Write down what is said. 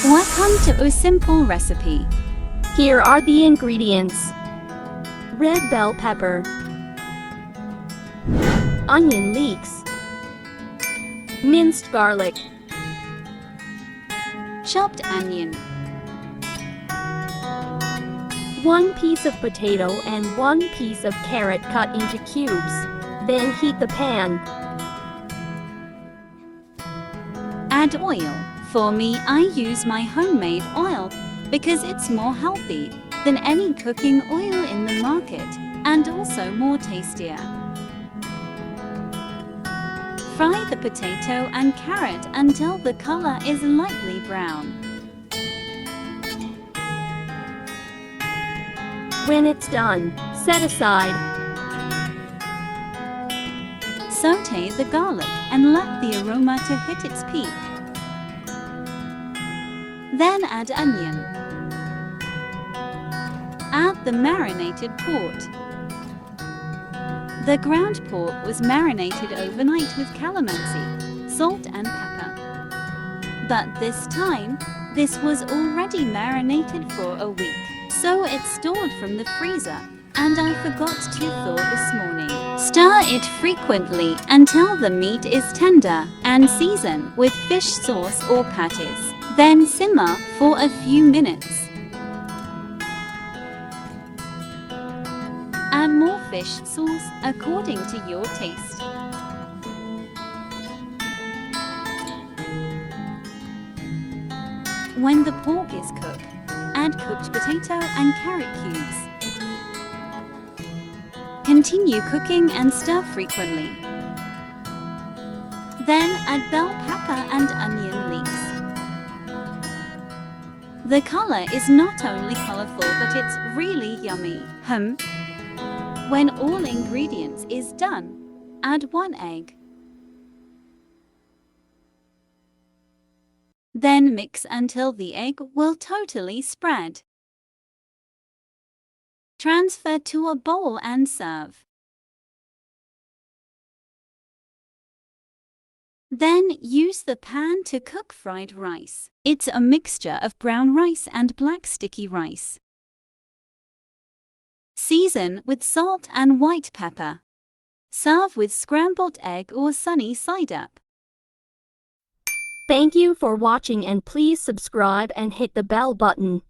Welcome to a simple recipe. Here are the ingredients. Red bell pepper, onion leeks, minced garlic, Chopped onion, 1 piece of potato and 1 piece of carrot cut into cubes. Then heat the pan. add oil. For me, I use my homemade oil because it's more healthy than any cooking oil in the market and also more tastier. Fry the potato and carrot until the color is lightly brown. When it's done, set aside. Sauté the garlic and let the aroma to hit its peak. Then add onion. Add the marinated pork. The ground pork was marinated overnight with calamansi, salt and pepper. But this time, this was already marinated for a week, so it's stored from the freezer, and I forgot to thaw this morning. Stir it frequently until the meat is tender and season with fish sauce or patties. Then simmer for a few minutes. Add more fish sauce according to your taste. When the pork is cooked, add cooked potato and carrot cubes. Continue cooking and stir frequently. Then add bell pepper and onion leeks. The color is not only colorful, but it's really yummy. When all ingredients is done, add 1 egg. Then mix until the egg will totally spread. Transfer to a bowl and serve. Then use the pan to cook fried rice. It's a mixture of brown rice and black sticky rice. Season with salt and white pepper. Serve with scrambled egg or sunny side up. Thank you for watching, and please subscribe and hit the bell button.